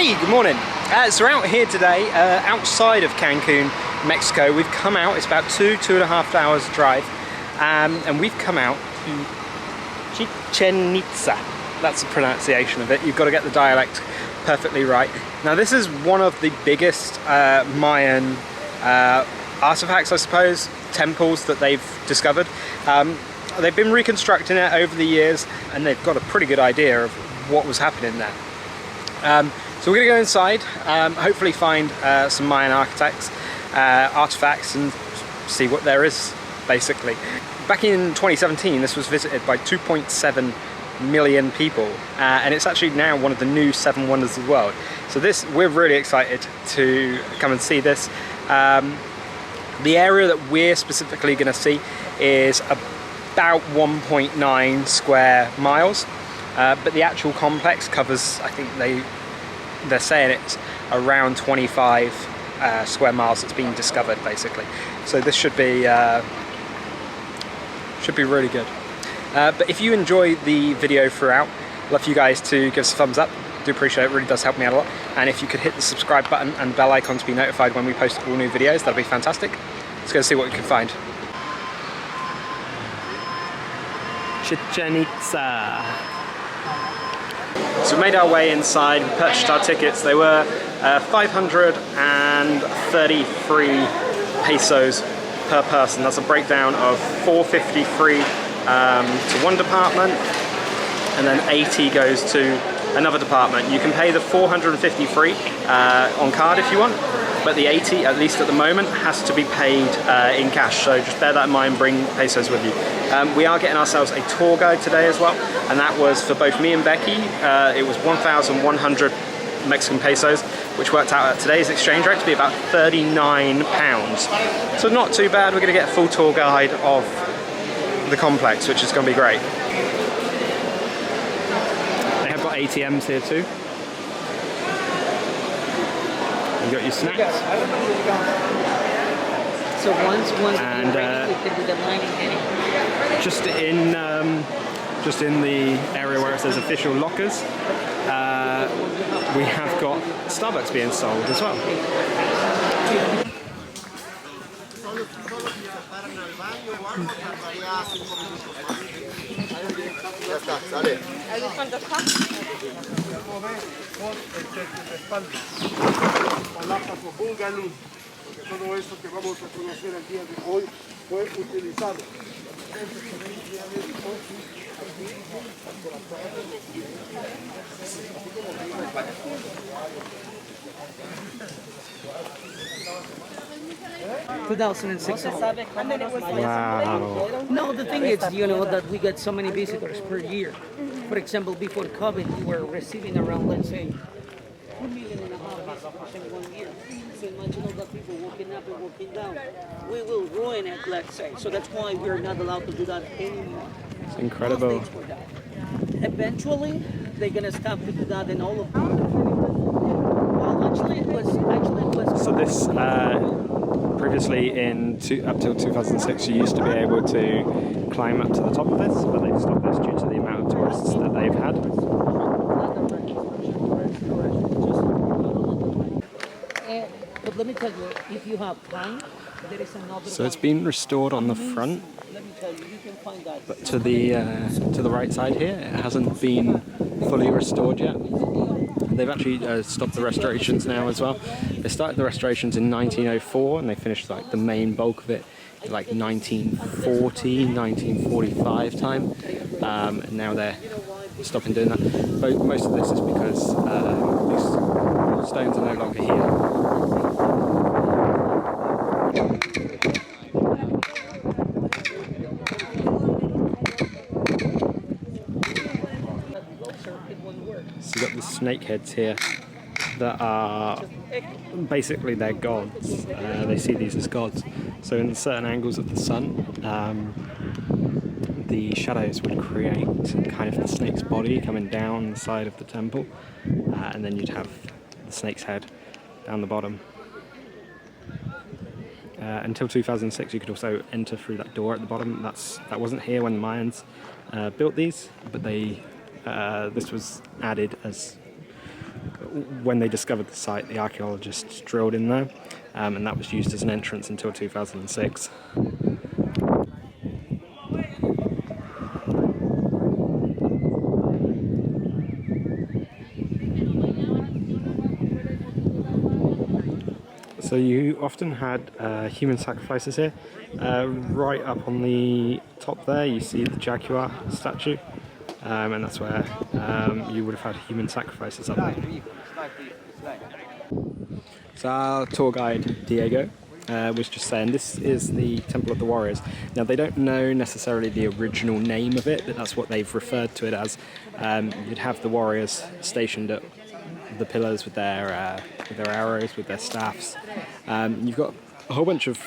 Hey, good morning. So we're out here today, outside of Cancun, Mexico. We've come out, it's about 2.5 hours drive, and we've come out to Chichen Itza. That's the pronunciation of it. You've got to get the dialect perfectly right. Now this is one of the biggest Mayan artifacts, I suppose, temples that they've discovered. They've been reconstructing it over the years, and they've got a pretty good idea of what was happening there. So we're going to go inside, hopefully find some Mayan artifacts and see what there is, basically. Back in 2017, this was visited by 2.7 million people, and it's actually now one of the new 7 wonders of the world. So we're really excited to come and see this. The area that we're specifically going to see is about 1.9 square miles, but the actual complex covers, I think they're saying it's around 25 square miles that's been discovered, basically. So this should be really good. But if you enjoy the video throughout, I'd love for you guys to give us a thumbs up. I do appreciate it, really does help me out a lot. And if you could hit the subscribe button and bell icon to be notified when we post all new videos, that'd be fantastic. Let's go see what we can find. Chichen Itza. So we made our way inside, we purchased our tickets. They were 533 pesos per person. That's a breakdown of 453 to one department, and then 80 goes to another department. You can pay the 453 on card if you want, but the 80, at least at the moment, has to be paid in cash. So just bear that in mind, bring pesos with you. We are getting ourselves a tour guide today as well, and that was for both me and Becky. It was 1,100 Mexican pesos, which worked out at today's exchange rate to be about £39. So not too bad. We're going to get a full tour guide of the complex, which is going to be great. They have got ATMs here too. You got your snacks. So once and we can do the mining here. Just in the area where it says official lockers, we have got Starbucks being sold as well. Todo eso que vamos a conocer el día de hoy fue utilizado. Wow. No, the thing is, you know, that we get so many visitors per year. For example, before COVID, we were receiving around, let's say, 2.5 million visitors in 1 year. So imagine all the people walking up and walking down. We will ruin it, let's say. So that's why we're not allowed to do that anymore. It's incredible. Eventually, they're gonna stop to do that in all of them. Well, actually, it was. So this previously up till 2006, you used to be able to climb up to the top of this, but they've stopped this due to the amount of tourists that they've had. But let me tell you, if you have time, there is another. So it's been restored on the front, let me tell you, you can find that. but to the right side here, it hasn't been fully restored yet. They've actually stopped the restorations now as well. They started the restorations in 1904, and they finished like the main bulk of it in like 1940, 1945 time, and now they're stopping doing that. But most of this is because these stones are no longer here. So you've got the snake heads here that are basically they're gods. They see these as gods. So in certain angles of the sun, the shadows would create kind of the snake's body coming down the side of the temple, and then you'd have the snake's head down the bottom. Until 2006, you could also enter through that door at the bottom. That wasn't here when the Mayans built these, but this was added as when they discovered the site, the archaeologists drilled in there, and that was used as an entrance until 2006. So you often had human sacrifices here. Right up on the top there you see the jaguar statue, and that's where you would have had human sacrifices up there. So our tour guide Diego was just saying this is the Temple of the Warriors. Now they don't know necessarily the original name of it, but that's what they've referred to it as. You'd have the warriors stationed at the pillars with their arrows, with their staffs. You've got a whole bunch of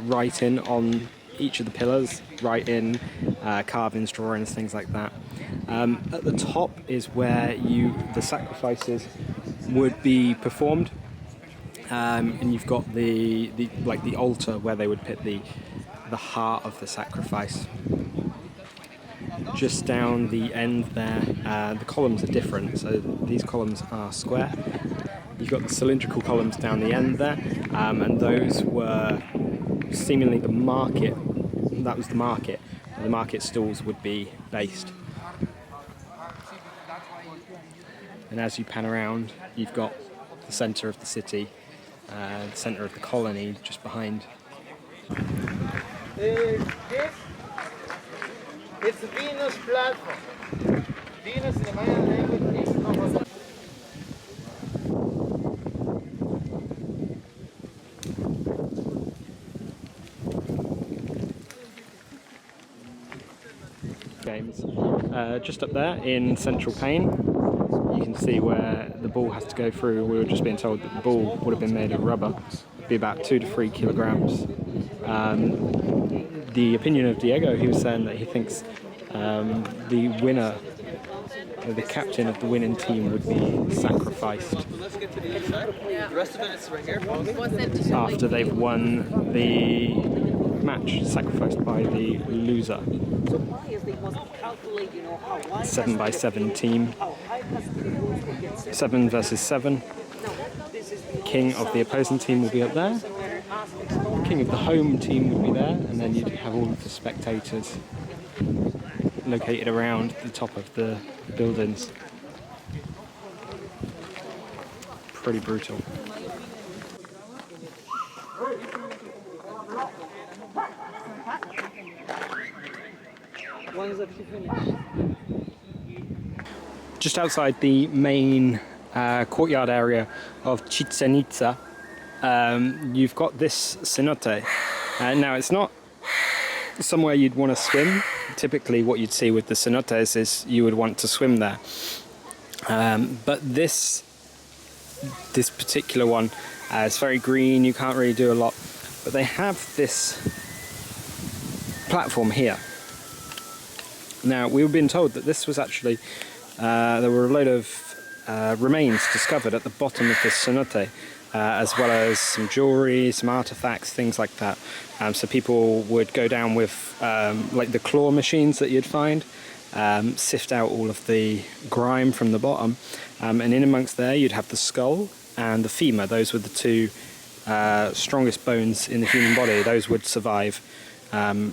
writing on each of the pillars, writing, carvings, drawings, things like that. At the top is where the sacrifices would be performed, and you've got the altar where they would put the heart of the sacrifice. Just down the end there, the columns are different, so these columns are square. You've got the cylindrical columns down the end there, and those were seemingly the market. That was the market. The market stalls would be based. And as you pan around, you've got the centre of the city, the centre of the colony just behind. It's the Venus platform. Venus in the Mayan language is called. Games. Just up there in central pane, you can see where the ball has to go through. We were just being told that the ball would have been made of rubber, be about 2 to 3 kilograms. The opinion of Diego, he was saying that he thinks the winner, the captain of the winning team, would be sacrificed after they've won the match, sacrificed by the loser. 7x7 team, 7 versus 7. King of the opposing team will be up there. King of the home team would be there, and then you'd have all of the spectators located around the top of the buildings. Pretty brutal. Just outside the main courtyard area of Chichen Itza, you've got this cenote. Now it's not somewhere you'd want to swim. Typically what you'd see with the cenotes is you would want to swim there. But this particular one is very green, you can't really do a lot. But they have this platform here. Now we were being told that this was actually, there were a load of remains discovered at the bottom of this cenote, as well as some jewellery, some artefacts, things like that. So people would go down with like the claw machines that you'd find, sift out all of the grime from the bottom, and in amongst there you'd have the skull and the femur. Those were the two strongest bones in the human body. Those would survive a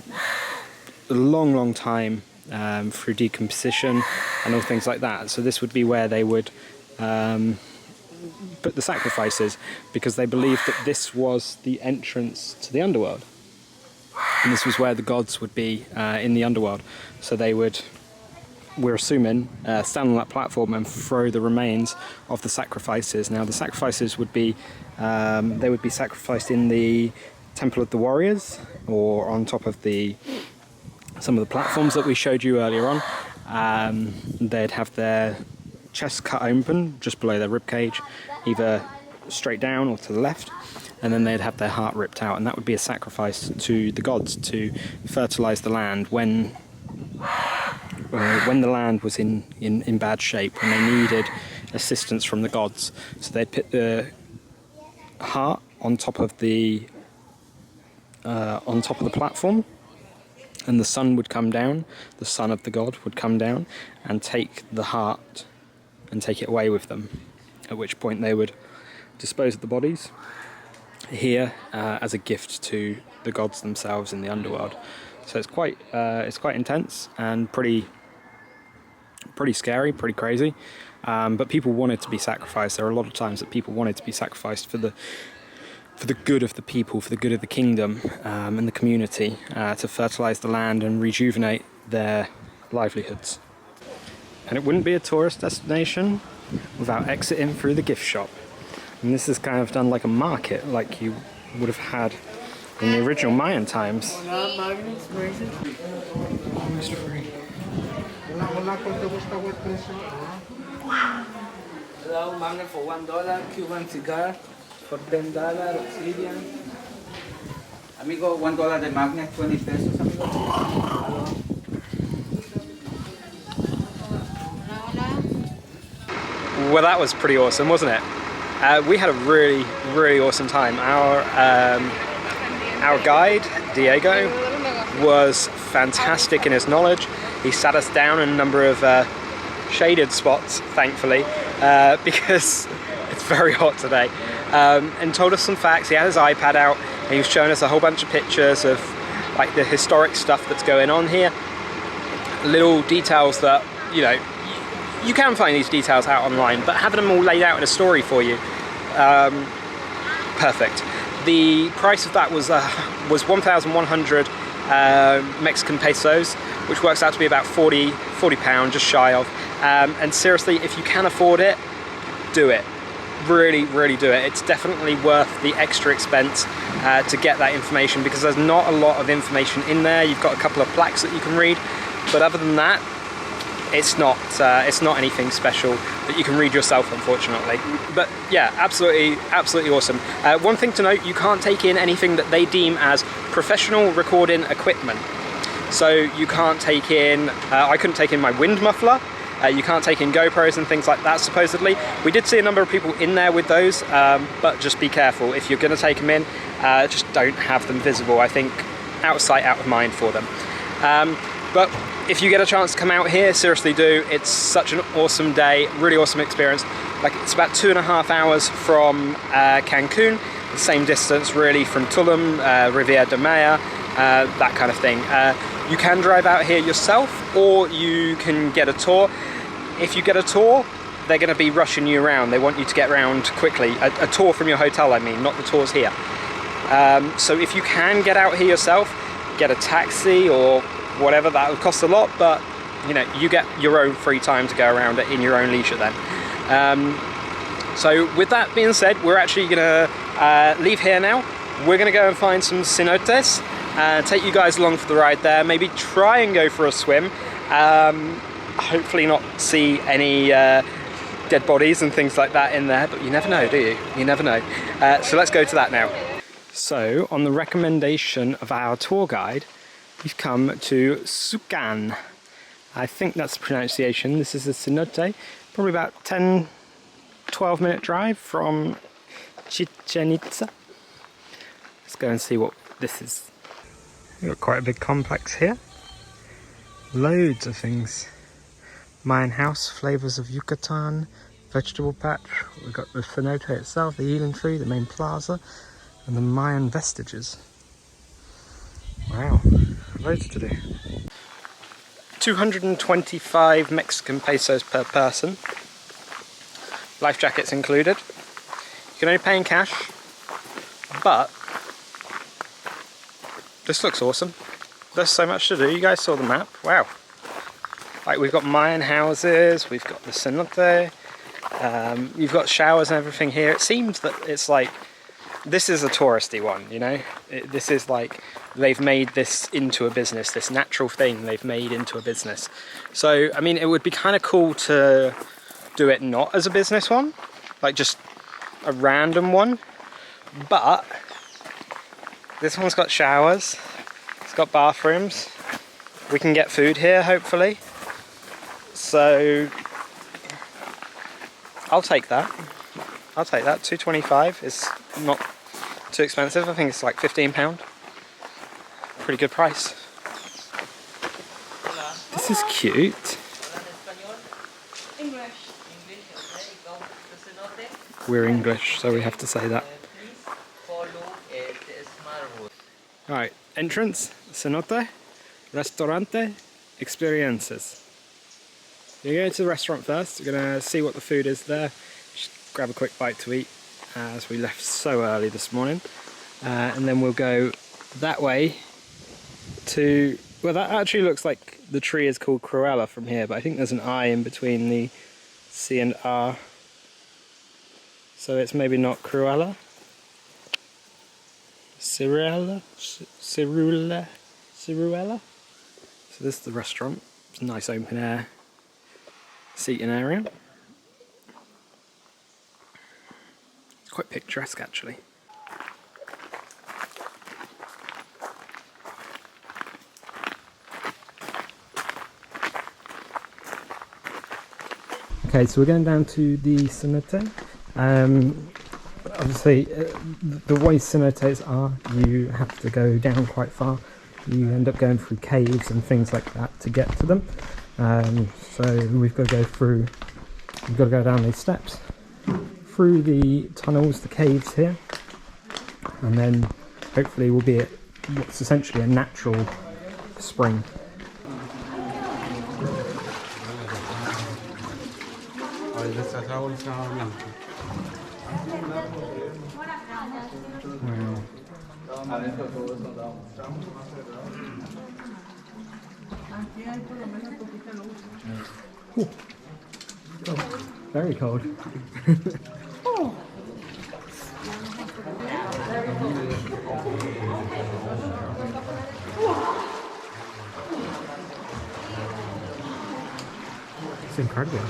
long time through decomposition and all things like that. So this would be where they would put the sacrifices, because they believed that this was the entrance to the underworld, and this was where the gods would be in the underworld. So they would, we're assuming, stand on that platform and throw the remains of the sacrifices. Now the sacrifices would be they would be sacrificed in the Temple of the Warriors, or on top of some of the platforms that we showed you earlier on. They'd have their chest cut open just below their ribcage, either straight down or to the left, and then they'd have their heart ripped out, and that would be a sacrifice to the gods to fertilize the land when the land was in bad shape, when they needed assistance from the gods. So they'd put the heart on top of the platform, and the sun would come down, the son of the god would come down and take the heart and take it away with them. at which point they would dispose of the bodies here as a gift to the gods themselves in the underworld. So it's quite intense and pretty scary, pretty crazy. But people wanted to be sacrificed. There are a lot of times that people wanted to be sacrificed for the good of the people, for the good of the kingdom and the community, to fertilize the land and rejuvenate their livelihoods. And it wouldn't be a tourist destination without exiting through the gift shop. And this is kind of done like a market, like you would have had in the original Mayan times. Almost free. Hello, magnet for $1, Cuban cigar for $10, obsidian. Amigo, $1 de magnet, 20 pesos, amigo. Well, that was pretty awesome, wasn't it? We had a really awesome time. Our guide, Diego, was fantastic in his knowledge. He sat us down in a number of shaded spots, thankfully, because it's very hot today, and told us some facts. He had his iPad out and he was showing us a whole bunch of pictures of like the historic stuff that's going on here. Little details that, you know, you can find these details out online, but having them all laid out in a story for you, perfect. The price of that was 1,100 Mexican pesos, which works out to be about 40 pounds, just shy of. And seriously, if you can afford it, do it. Really do it. It's definitely worth the extra expense to get that information, because there's not a lot of information in there. You've got a couple of plaques that you can read, but other than that, it's not anything special that you can read yourself, unfortunately. But yeah, absolutely awesome. One thing to note, you can't take in anything that they deem as professional recording equipment. So you can't take in, I couldn't take in my wind muffler. You can't take in GoPros and things like that, supposedly. We did see a number of people in there with those, but just be careful. If you're going to take them in, just don't have them visible. I think out of sight, out of mind for them. But if you get a chance to come out here, seriously do. It's such an awesome day, really awesome experience. Like, it's about 2.5 hours from Cancun, the same distance really from Tulum, Riviera de Maya, that kind of thing. You can drive out here yourself, or you can get a tour. If you get a tour, they're going to be rushing you around. They want you to get around quickly. A tour from your hotel, I mean, not the tours here. So if you can get out here yourself, get a taxi or whatever, that will cost a lot, but you know, you get your own free time to go around it in your own leisure then. So with that being said, we're actually gonna leave here now. We're gonna go and find some cenotes, take you guys along for the ride there, maybe try and go for a swim, hopefully not see any dead bodies and things like that in there, but you never know, do you? You never know. So let's go to that now. So on the recommendation of our tour guide, we've come to Yucatan. I think that's the pronunciation. This is a cenote, probably about 10-12 minute drive from Chichen Itza. Let's go and see what this is. We've got quite a big complex here. Loads of things. Mayan house, flavors of Yucatan, vegetable patch. We've got the cenote itself, the healing tree, the main plaza, and the Mayan vestiges. Wow, loads to do. 225 Mexican pesos per person. Life jackets included. You can only pay in cash, but this looks awesome. There's so much to do. You guys saw the map. Wow. Like, we've got Mayan houses, we've got the cenote, you've got showers and everything here. It seems that it's like, this is a touristy one, you know? This is like, they've made this into a business, this natural thing they've made into a business. So, I mean, it would be kind of cool to do it not as a business one, like just a random one, but this one's got showers, it's got bathrooms, we can get food here, hopefully. So, I'll take that. I'll take that. 225 is not too expensive. I think it's like £15. Pretty good price. This is cute. We're English, so we have to say that. Alright, entrance, cenote, restaurante, experiences. You're going to the restaurant first, you're going to see what the food is there, just grab a quick bite to eat, as we left so early this morning. And then we'll go that way to, well, that actually looks like the tree is called Cruella from here, but I think there's an I in between the C and R, so it's maybe not Cruella. Ciruella? Ciruella? Ciruella? So this is the restaurant. It's a nice open air seating area. It's quite picturesque actually. Okay, so we're going down to the Cenote. Obviously, the way cenotes are, you have to go down quite far. You end up going through caves and things like that to get to them. So we've got to go down these steps, through the tunnels, the caves here, and then hopefully we'll be at what's essentially a natural spring. Ooh. Oh, very cold. It's incredible.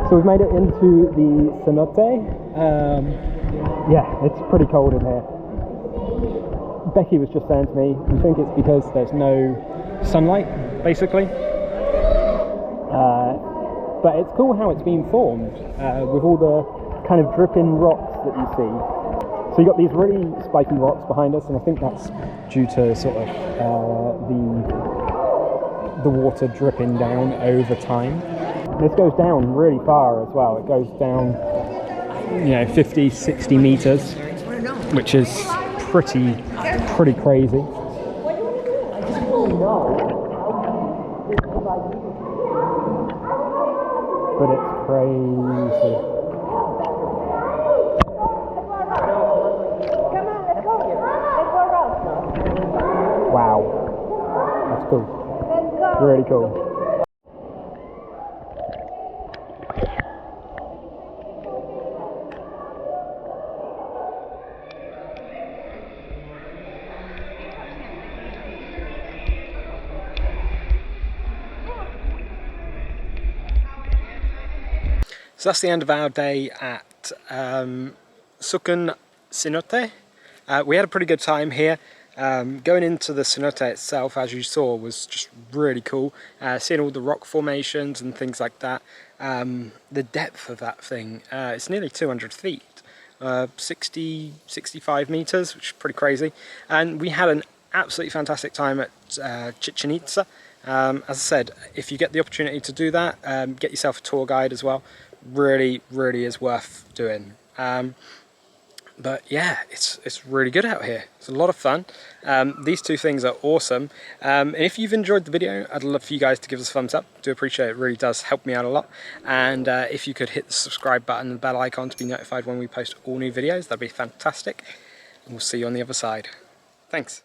So we've made it into the Cenote. Yeah, it's pretty cold in here. Becky was just saying to me, we think it's because there's no sunlight, basically. But it's cool how it's been formed, with all the kind of dripping rocks that you see. So you've got these really spiky rocks behind us, and I think that's due to sort of the water dripping down over time. This goes down really far as well. It goes down, 50, 60 meters, which is pretty crazy. But it's crazy. Wow, that's cool. Really cool. So that's the end of our day at Chichen Cenote. We had a pretty good time here. Going into the cenote itself, as you saw, was just really cool. Seeing all the rock formations and things like that. The depth of that thing, it's nearly 200 feet. 65 meters, which is pretty crazy. And we had an absolutely fantastic time at Chichen Itza. As I said, if you get the opportunity to do that, get yourself a tour guide as well. Really is worth doing. But yeah, it's really good out here. It's a lot of fun. These two things are awesome. And if you've enjoyed the video, I'd love for you guys to give us a thumbs up. Do appreciate it. It really does help me out a lot. And if you could hit the subscribe button and the bell icon to be notified when we post all new videos, that'd be fantastic. And we'll see you on the other side. Thanks.